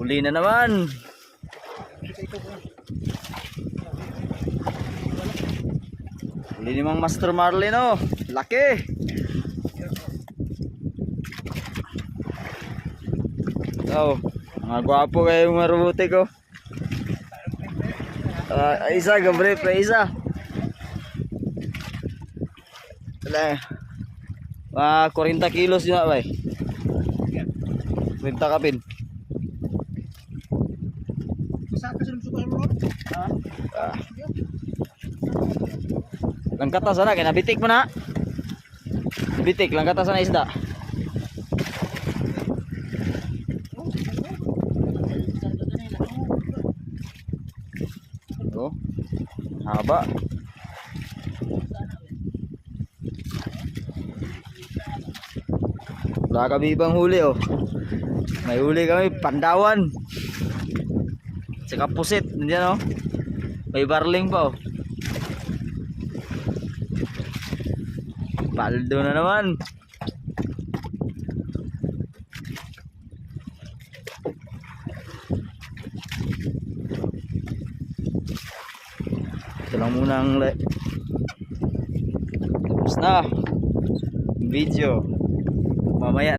Huli na naman. Huli ni Mang Master Marlin, oh. Laki. Oh, mga gwapo kayo marubuti ko. Isa, gabre pa isa. Wala, 40 kilos yun ba? 40 kapin. Langkata sana, kaya nabitik mo na. Nabitik, langkata sana isda. Oh, haba. Wala kami ibang huli, oh. May huli kami, pandawan. Saka pusit, nandiyan, oh. May barling pa, oh. Paldo na naman. Ito lang muna ang tapos na video. Mamaya